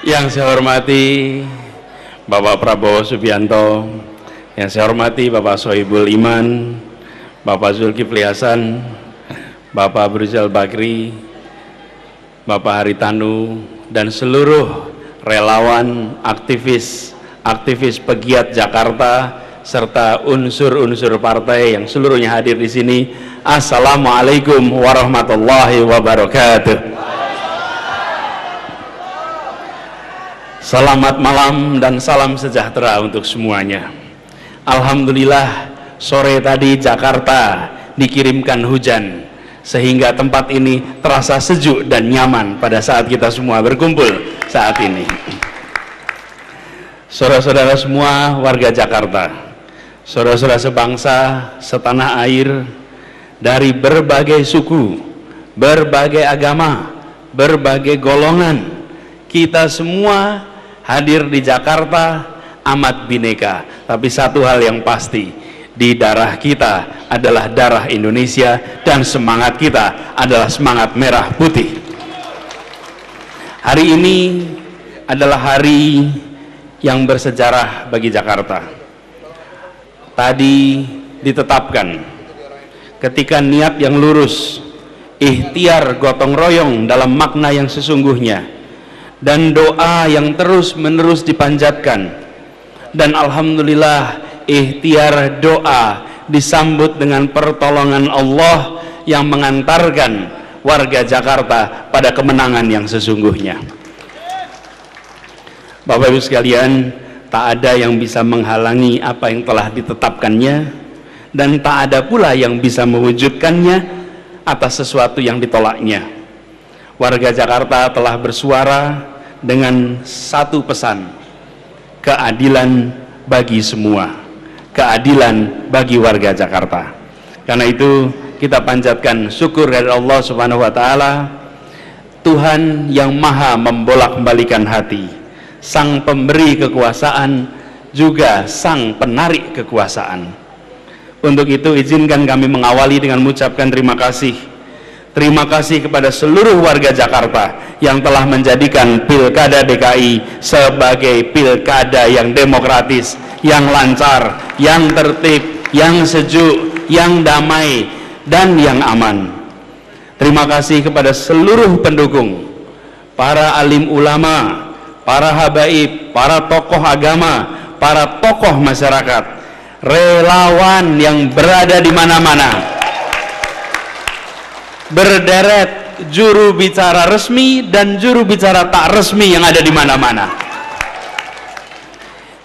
Yang saya hormati Bapak Prabowo Subianto, yang saya hormati Bapak Sohibul Iman, Bapak Zulkifli Hasan, Bapak Abu Rizal Bakri, Bapak Haritanu, dan seluruh relawan, aktivis pegiat Jakarta, serta unsur-unsur partai yang seluruhnya hadir di sini. Assalamualaikum warahmatullahi wabarakatuh. Selamat malam dan salam sejahtera untuk semuanya. Alhamdulillah, sore tadi Jakarta dikirimkan hujan, sehingga tempat ini terasa sejuk dan nyaman pada saat kita semua berkumpul saat ini. Saudara-saudara semua warga Jakarta, saudara-saudara sebangsa, setanah air, dari berbagai suku, berbagai agama, berbagai golongan, kita semua hadir di Jakarta amat bineka, tapi satu hal yang pasti, di darah kita adalah darah Indonesia dan semangat kita adalah semangat merah putih. Hari ini adalah hari yang bersejarah bagi Jakarta. Tadi ditetapkan ketika niat yang lurus, ikhtiar gotong royong dalam makna yang sesungguhnya, dan doa yang terus-menerus dipanjatkan, dan alhamdulillah ikhtiar doa disambut dengan pertolongan Allah yang mengantarkan warga Jakarta pada kemenangan yang sesungguhnya. Bapak Ibu sekalian, tak ada yang bisa menghalangi apa yang telah ditetapkannya, dan tak ada pula yang bisa mewujudkannya atas sesuatu yang ditolaknya. Warga Jakarta telah bersuara dengan satu pesan: keadilan bagi semua, keadilan bagi warga Jakarta. Karena itu kita panjatkan syukur dari Allah Subhanahu wa Ta'ala, Tuhan yang maha membolak-balikan hati, sang pemberi kekuasaan juga sang penarik kekuasaan. Untuk itu izinkan kami mengawali dengan mengucapkan terima kasih. Terima kasih kepada seluruh warga Jakarta yang telah menjadikan Pilkada DKI sebagai pilkada yang demokratis, yang lancar, yang tertib, yang sejuk, yang damai, dan yang aman. Terima kasih kepada seluruh pendukung, para alim ulama, para habaib, para tokoh agama, para tokoh masyarakat, relawan yang berada di mana-mana, berderet juru bicara resmi dan juru bicara tak resmi yang ada di mana-mana.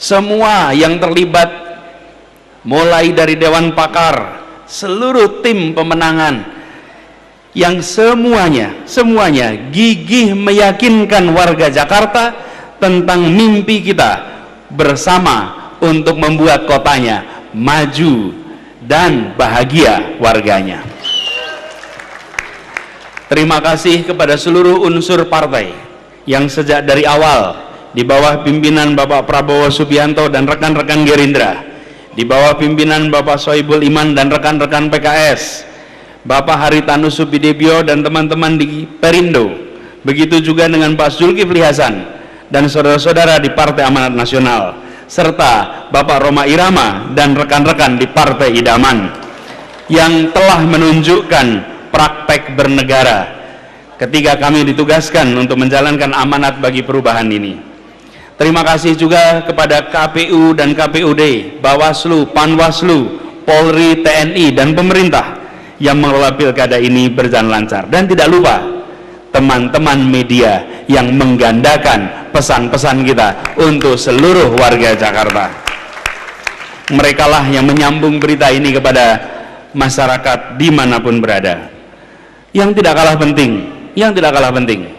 Semua yang terlibat, mulai dari dewan pakar, seluruh tim pemenangan, yang semuanya gigih meyakinkan warga Jakarta tentang mimpi kita bersama untuk membuat kotanya maju dan bahagia warganya. Terima kasih kepada seluruh unsur partai yang sejak dari awal di bawah pimpinan Bapak Prabowo Subianto dan rekan-rekan Gerindra, di bawah pimpinan Bapak Sohibul Iman dan rekan-rekan PKS, Bapak Haritanu Subidibio dan teman-teman di Perindo, begitu juga dengan Pak Zulkifli Hasan dan saudara-saudara di Partai Amanat Nasional, serta Bapak Roma Irama dan rekan-rekan di Partai Idaman yang telah menunjukkan praktek bernegara ketika kami ditugaskan untuk menjalankan amanat bagi perubahan ini. Terima kasih juga kepada KPU dan KPUD, Bawaslu, Panwaslu, Polri, TNI, dan pemerintah yang mengelola pilkada ini berjalan lancar. Dan tidak lupa teman-teman media yang menggandakan pesan-pesan kita untuk seluruh warga Jakarta. Merekalah yang menyambung berita ini kepada masyarakat dimanapun berada. Yang tidak kalah penting,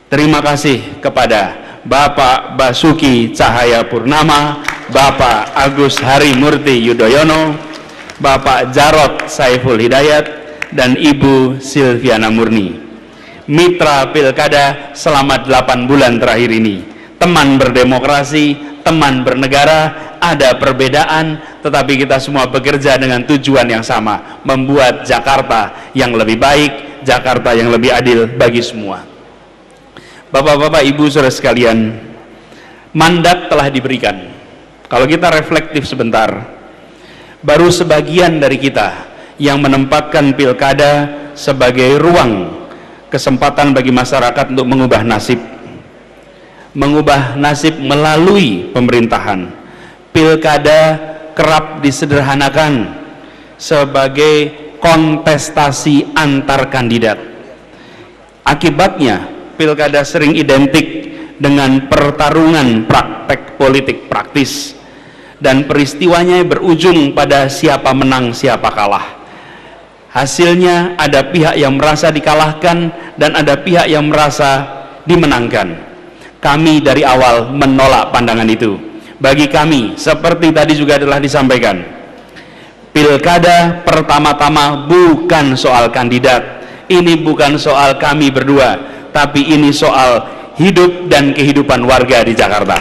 terima kasih kepada Bapak Basuki Cahayapurnama, Bapak Agus Harimurti Yudhoyono, Bapak Jarod Saiful Hidayat, dan Ibu Silviana Murni, mitra pilkada selama 8 bulan terakhir ini, teman berdemokrasi, teman bernegara. Ada perbedaan, tetapi kita semua bekerja dengan tujuan yang sama, membuat Jakarta yang lebih baik, Jakarta yang lebih adil bagi semua. Bapak-bapak, ibu, saudara sekalian, mandat telah diberikan. Kalau kita reflektif sebentar, baru sebagian dari kita yang menempatkan pilkada sebagai ruang kesempatan bagi masyarakat untuk mengubah nasib melalui pemerintahan. Pilkada kerap disederhanakan sebagai kontestasi antar kandidat. Akibatnya pilkada sering identik dengan pertarungan praktek politik praktis, dan peristiwanya berujung pada siapa menang siapa kalah. Hasilnya ada pihak yang merasa dikalahkan dan ada pihak yang merasa dimenangkan. Kami dari awal menolak pandangan itu. Bagi kami, seperti tadi juga telah disampaikan, pilkada pertama-tama bukan soal kandidat. Ini bukan soal kami berdua, tapi ini soal hidup dan kehidupan warga di Jakarta.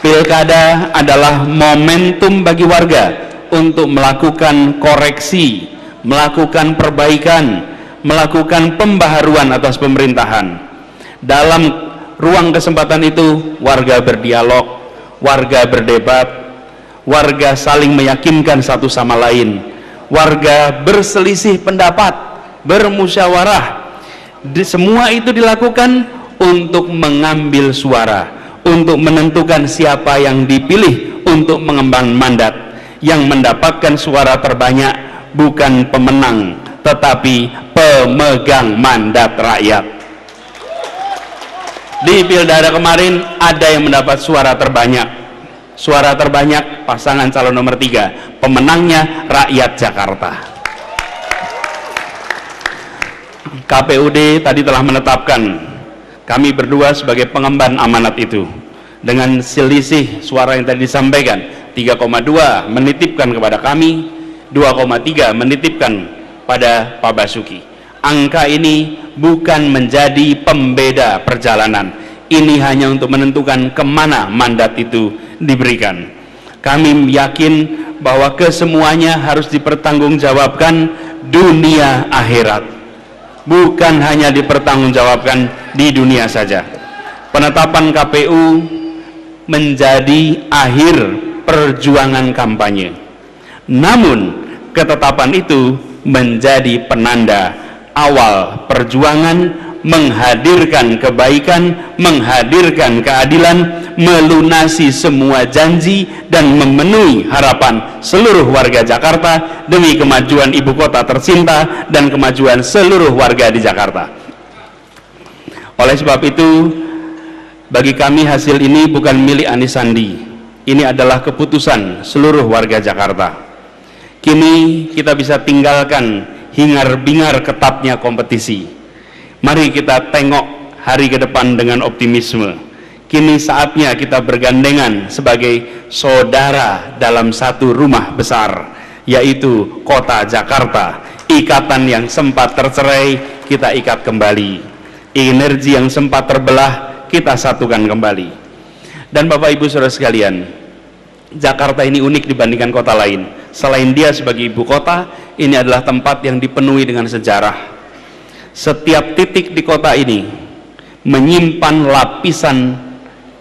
Pilkada adalah momentum bagi warga untuk melakukan koreksi, melakukan perbaikan, melakukan pembaharuan atas pemerintahan. Dalam ruang kesempatan itu, warga berdialog, warga berdebat, warga saling meyakinkan satu sama lain, warga berselisih pendapat, bermusyawarah. Semua itu dilakukan untuk mengambil suara, untuk menentukan siapa yang dipilih untuk mengemban mandat. Yang mendapatkan suara terbanyak bukan pemenang, tetapi pemegang mandat rakyat. Di pilkada kemarin ada yang mendapat suara terbanyak. Suara terbanyak pasangan calon nomor 3, pemenangnya rakyat Jakarta. KPUD tadi telah menetapkan kami berdua sebagai pengemban amanat itu, dengan selisih suara yang tadi disampaikan. 3,2 menitipkan kepada kami, 2,3 menitipkan pada Pak Basuki. Angka ini bukan menjadi pembeda perjalanan, ini hanya untuk menentukan kemana mandat itu diberikan. Kami yakin bahwa kesemuanya harus dipertanggungjawabkan dunia akhirat, bukan hanya dipertanggungjawabkan di dunia saja. Penetapan KPU menjadi akhir perjuangan kampanye, namun ketetapan itu menjadi penanda awal perjuangan menghadirkan kebaikan, menghadirkan keadilan, melunasi semua janji dan memenuhi harapan seluruh warga Jakarta demi kemajuan ibu kota tercinta dan kemajuan seluruh warga di Jakarta. Oleh sebab itu, bagi kami hasil ini bukan milik Anies Sandi. Ini adalah keputusan seluruh warga Jakarta. Kini kita bisa tinggalkan hingar-bingar ketatnya kompetisi. Mari kita tengok hari ke depan dengan optimisme. Kini saatnya kita bergandengan sebagai saudara dalam satu rumah besar, yaitu kota Jakarta. Ikatan yang sempat tercerai kita ikat kembali, energi yang sempat terbelah kita satukan kembali. Dan Bapak Ibu Saudara sekalian, Jakarta ini unik dibandingkan kota lain. Selain dia sebagai ibu kota, ini adalah tempat yang dipenuhi dengan sejarah. Setiap titik di kota ini menyimpan lapisan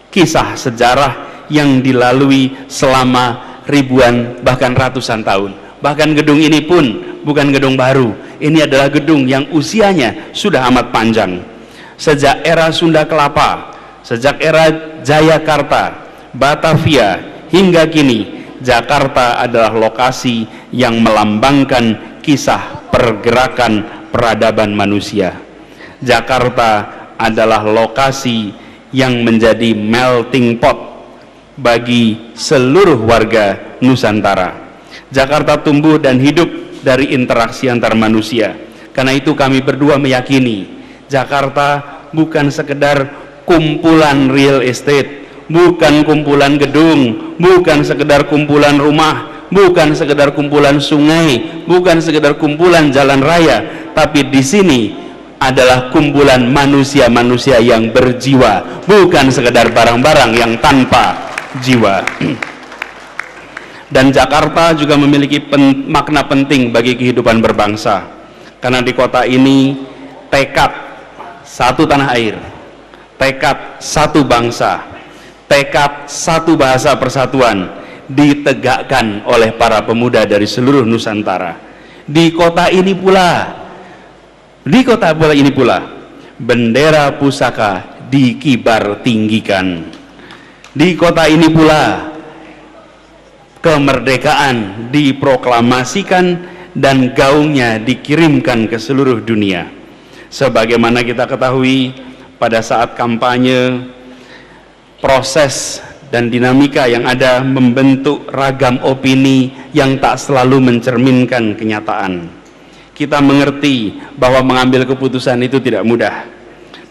kisah sejarah yang dilalui selama ribuan bahkan ratusan tahun. Bahkan gedung ini pun bukan gedung baru, ini adalah gedung yang usianya sudah amat panjang. Sejak era Sunda Kelapa, sejak era Jayakarta, Batavia, hingga kini Jakarta adalah lokasi yang melambangkan kisah pergerakan peradaban manusia. Jakarta adalah lokasi yang menjadi melting pot bagi seluruh warga Nusantara. Jakarta tumbuh dan hidup dari interaksi antar manusia. Karena itu kami berdua meyakini Jakarta bukan sekedar kumpulan real estate, bukan kumpulan gedung, bukan sekedar kumpulan rumah, bukan sekedar kumpulan sungai, bukan sekedar kumpulan jalan raya, tapi di sini adalah kumpulan manusia-manusia yang berjiwa, bukan sekedar barang-barang yang tanpa jiwa. Dan Jakarta juga memiliki makna penting bagi kehidupan berbangsa, karena di kota ini tekad satu tanah air, tekad satu bangsa, tekad satu bahasa persatuan ditegakkan oleh para pemuda dari seluruh Nusantara. Di kota ini pula, bendera pusaka dikibar tinggikan. Di kota ini pula kemerdekaan diproklamasikan dan gaungnya dikirimkan ke seluruh dunia. Sebagaimana kita ketahui, pada saat kampanye, proses dan dinamika yang ada membentuk ragam opini yang tak selalu mencerminkan kenyataan. Kita mengerti bahwa mengambil keputusan itu tidak mudah.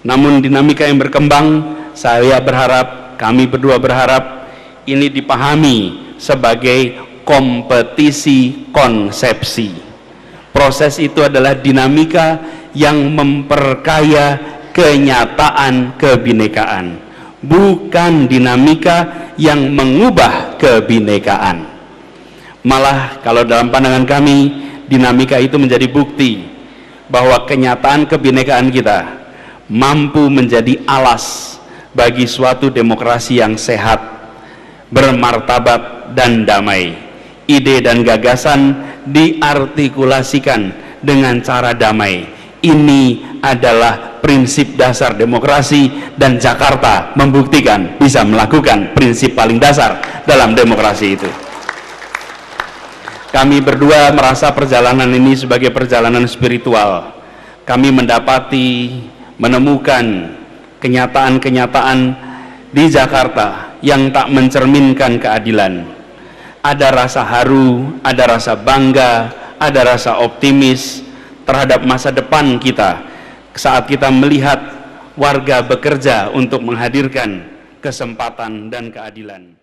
Namun dinamika yang berkembang, saya berharap, kami berdua berharap, ini dipahami sebagai kompetisi konsepsi. Proses itu adalah dinamika yang memperkaya kenyataan kebinekaan, bukan dinamika yang mengubah kebinekaan. Malah kalau dalam pandangan kami, dinamika itu menjadi bukti bahwa kenyataan kebinekaan kita mampu menjadi alas bagi suatu demokrasi yang sehat, bermartabat dan damai. Ide dan gagasan diartikulasikan dengan cara damai. Ini adalah prinsip dasar demokrasi, dan Jakarta membuktikan bisa melakukan prinsip paling dasar dalam demokrasi itu. Kami berdua merasa perjalanan ini sebagai perjalanan spiritual. Kami menemukan kenyataan-kenyataan di Jakarta yang tak mencerminkan keadilan. Ada rasa haru, ada rasa bangga, ada rasa optimis terhadap masa depan kita saat kita melihat warga bekerja untuk menghadirkan kesempatan dan keadilan.